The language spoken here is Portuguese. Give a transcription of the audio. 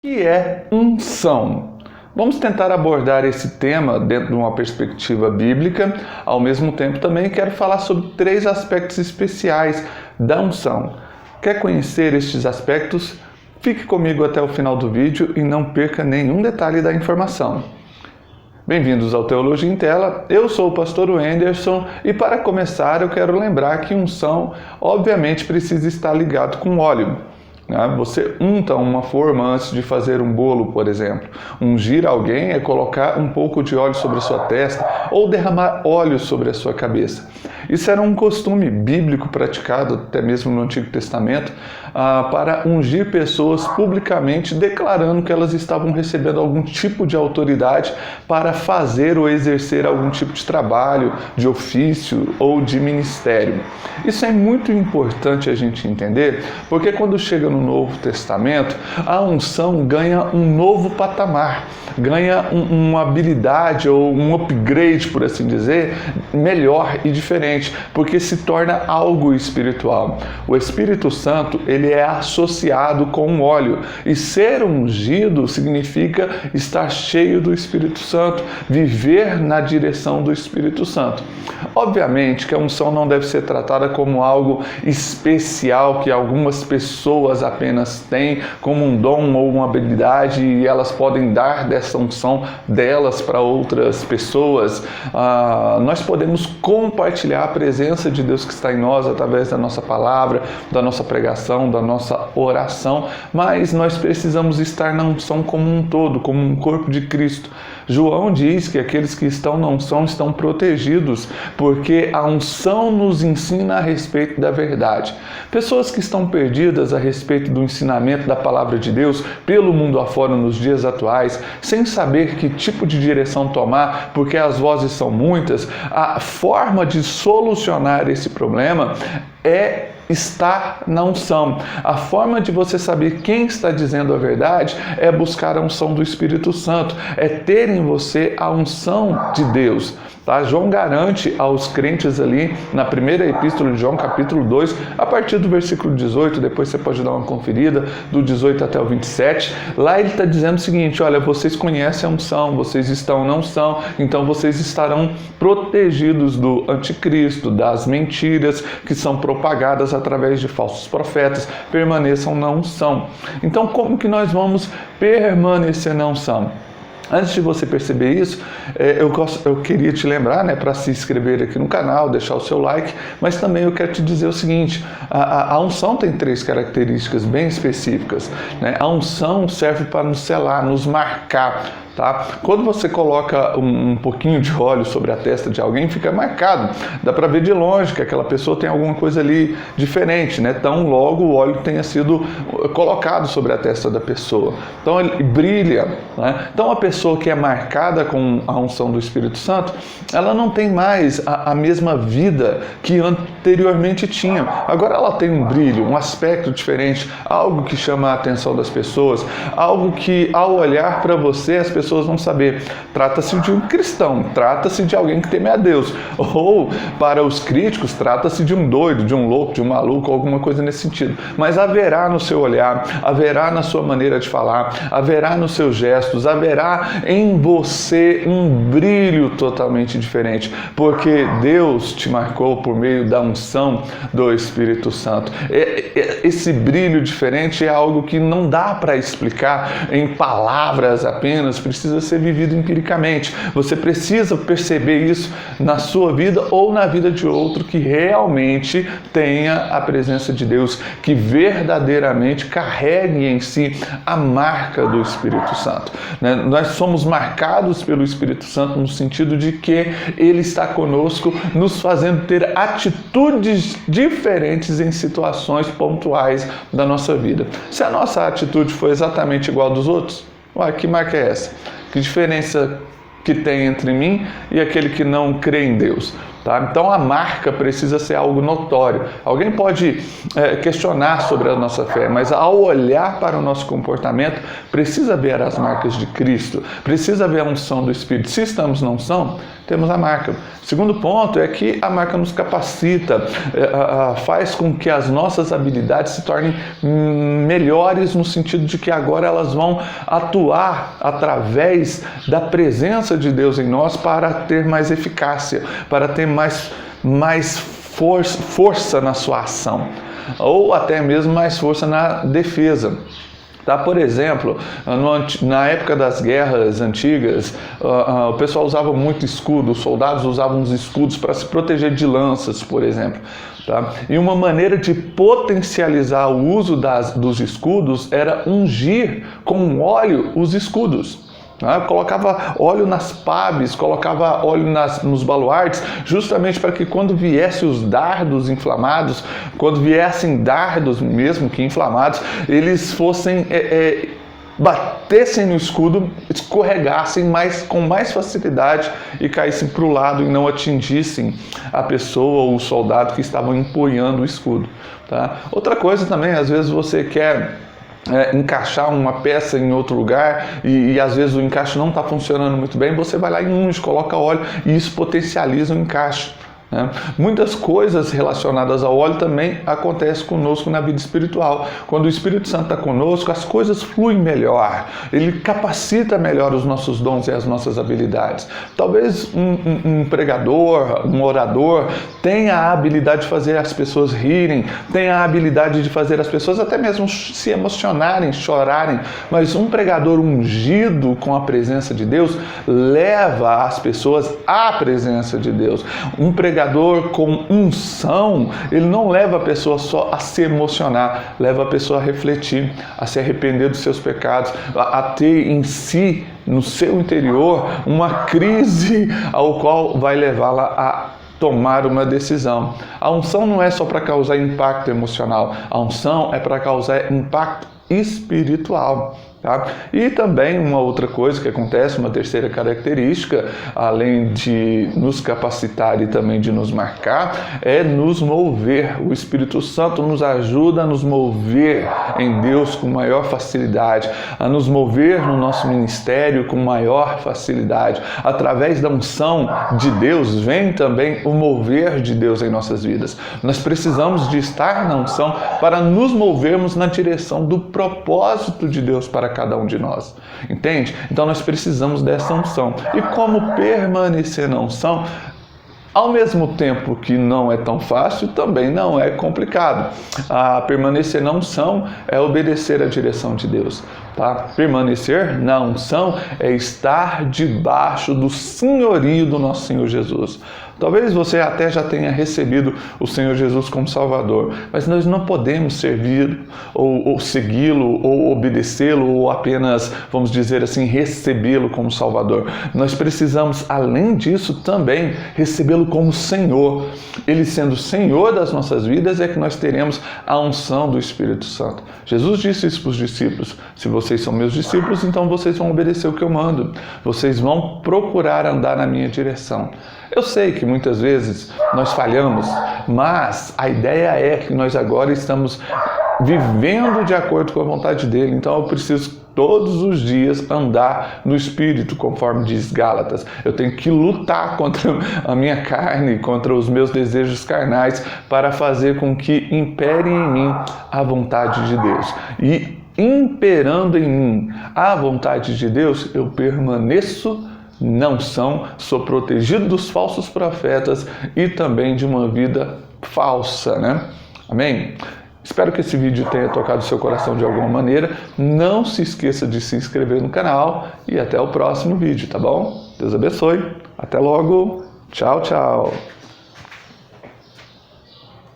Que é unção? Vamos tentar abordar esse tema dentro de uma perspectiva bíblica. Ao mesmo tempo, também quero falar sobre 3 aspectos especiais da unção. Quer conhecer estes aspectos? Fique comigo até o final do vídeo e não perca nenhum detalhe da informação. Bem-vindos ao Teologia em Tela, eu sou o pastor Wenderson e para começar eu quero lembrar que unção obviamente precisa estar ligado com óleo. Você unta uma forma antes de fazer um bolo, por exemplo. Ungir alguém é colocar um pouco de óleo sobre a sua testa ou derramar óleo sobre a sua cabeça. Isso era um costume bíblico praticado, até mesmo no Antigo Testamento, para ungir pessoas publicamente, declarando que elas estavam recebendo algum tipo de autoridade para fazer ou exercer algum tipo de trabalho, de ofício ou de ministério. Isso é muito importante a gente entender, porque quando chega no Novo Testamento, a unção ganha um novo patamar, ganha uma habilidade ou um upgrade, por assim dizer, melhor e diferente, porque se torna algo espiritual. O Espírito Santo, ele é associado com o óleo, e ser ungido significa estar cheio do Espírito Santo, viver na direção do Espírito Santo. Obviamente que a unção não deve ser tratada como algo especial que algumas pessoas apenas têm, como um dom ou uma habilidade, e elas podem dar dessa unção delas para outras pessoas. Nós podemos compartilhar a presença de Deus que está em nós através da nossa palavra, da nossa pregação, da nossa oração, mas nós precisamos estar na unção como um todo, como um corpo de Cristo. João diz que aqueles que estão na unção estão protegidos, porque a unção nos ensina a respeito da verdade. Pessoas que estão perdidas a respeito do ensinamento da palavra de Deus pelo mundo afora nos dias atuais, sem saber que tipo de direção tomar, porque as vozes são muitas, a forma de solucionar esse problema é estar na unção. A forma de você saber quem está dizendo a verdade é buscar a unção do Espírito Santo, é ter em você a unção de Deus. João garante aos crentes ali na primeira epístola de João, capítulo 2, a partir do versículo 18, depois você pode dar uma conferida, do 18 até o 27, lá ele está dizendo o seguinte: olha, vocês conhecem a unção, vocês estão na unção, então vocês estarão protegidos do anticristo, das mentiras que são propagadas através de falsos profetas, permaneçam na unção. Então, como que nós vamos permanecer na unção? Antes de você perceber isso, eu queria te lembrar, para se inscrever aqui no canal, deixar o seu like, mas também eu quero te dizer o seguinte: a unção tem 3 características bem específicas. A unção serve para nos selar, nos marcar. Quando você coloca um pouquinho de óleo sobre a testa de alguém, fica marcado. Dá para ver de longe que aquela pessoa tem alguma coisa ali diferente, Tão logo o óleo tenha sido colocado sobre a testa da pessoa. Então ele brilha. Então a pessoa que é marcada com a unção do Espírito Santo, ela não tem mais a mesma vida que anteriormente tinha. Agora ela tem um brilho, um aspecto diferente, algo que chama a atenção das pessoas, algo que ao olhar para você as pessoas vão saber, trata-se de um cristão, trata-se de alguém que teme a Deus, ou para os críticos, trata-se de um doido, de um louco, de um maluco, alguma coisa nesse sentido. Mas haverá no seu olhar, haverá na sua maneira de falar, haverá nos seus gestos, haverá em você um brilho totalmente diferente, porque Deus te marcou por meio da unção do Espírito Santo. Esse brilho diferente é algo que não dá para explicar em palavras apenas, precisa ser vivido empiricamente. Você precisa perceber isso na sua vida ou na vida de outro que realmente tenha a presença de Deus, que verdadeiramente carregue em si a marca do Espírito Santo. Nós somos marcados pelo Espírito Santo no sentido de que Ele está conosco, nos fazendo ter atitudes diferentes em situações pontuais da nossa vida. Se a nossa atitude for exatamente igual a dos outros, que marca é essa? Que diferença que tem entre mim e aquele que não crê em Deus? Tá? Então a marca precisa ser algo notório. Alguém pode questionar sobre a nossa fé, mas ao olhar para o nosso comportamento, precisa ver as marcas de Cristo, precisa ver a unção do Espírito. Se estamos na unção, temos a marca. Segundo ponto é que a marca nos capacita, faz com que as nossas habilidades se tornem melhores no sentido de que agora elas vão atuar através da presença de Deus em nós para ter mais eficácia, para ter mais força na sua ação, ou até mesmo mais força na defesa. Tá? Por exemplo, na época das guerras antigas, o pessoal usava muito escudo, os soldados usavam os escudos para se proteger de lanças, por exemplo. Tá? E uma maneira de potencializar o uso dos escudos era ungir com óleo os escudos. Colocava óleo nas paves, colocava óleo nos baluartes, justamente para que quando viessem os dardos inflamados, quando viessem dardos mesmo que inflamados, eles fossem batessem no escudo, escorregassem com mais facilidade e caíssem para o lado e não atingissem a pessoa ou o soldado que estavam empunhando o escudo. Tá? Outra coisa também, às vezes você quer encaixar uma peça em outro lugar e às vezes o encaixe não está funcionando muito bem, você vai lá e unge, coloca óleo e isso potencializa o encaixe. Muitas coisas relacionadas ao óleo também acontecem conosco na vida espiritual. Quando o Espírito Santo está conosco, as coisas fluem melhor, ele capacita melhor os nossos dons e as nossas habilidades. Talvez um pregador, um orador tenha a habilidade de fazer as pessoas rirem, tenha a habilidade de fazer as pessoas até mesmo se emocionarem, chorarem, mas um pregador ungido com a presença de Deus leva as pessoas à presença de Deus. Um pregador com unção, ele não leva a pessoa só a se emocionar, leva a pessoa a refletir, a se arrepender dos seus pecados, a ter em si, no seu interior, uma crise ao qual vai levá-la a tomar uma decisão. A unção não é só para causar impacto emocional, a unção é para causar impacto espiritual. Tá? E também uma outra coisa que acontece, uma terceira característica, além de nos capacitar e também de nos marcar, é nos mover. O Espírito Santo nos ajuda a nos mover em Deus com maior facilidade, a nos mover no nosso ministério com maior facilidade. Através da unção de Deus vem também o mover de Deus em nossas vidas. Nós precisamos de estar na unção para nos movermos na direção do propósito de Deus para cada um de nós, entende? Então nós precisamos dessa unção. E como permanecer na unção? Ao mesmo tempo que não é tão fácil, também não é complicado. Permanecer na unção é obedecer à direção de Deus. Tá? Permanecer na unção é estar debaixo do senhorio do nosso Senhor Jesus. Talvez você até já tenha recebido o Senhor Jesus como Salvador, mas nós não podemos servir ou segui-lo ou obedecê-lo ou apenas, vamos dizer assim, recebê-lo como Salvador. Nós precisamos, além disso, também recebê-lo como Senhor. Ele sendo Senhor das nossas vidas é que nós teremos a unção do Espírito Santo. Jesus disse isso para os discípulos: se vocês são meus discípulos, então vocês vão obedecer o que eu mando. Vocês vão procurar andar na minha direção. Eu sei que muitas vezes nós falhamos, mas a ideia é que nós agora estamos vivendo de acordo com a vontade dele. Então eu preciso todos os dias andar no Espírito, conforme diz Gálatas. Eu tenho que lutar contra a minha carne, contra os meus desejos carnais, para fazer com que impere em mim a vontade de Deus. E imperando em mim a vontade de Deus, eu permaneço na unção, sou protegido dos falsos profetas e também de uma vida falsa, né? Amém? Espero que esse vídeo tenha tocado o seu coração de alguma maneira. Não se esqueça de se inscrever no canal e até o próximo vídeo, tá bom? Deus abençoe. Até logo. Tchau, tchau.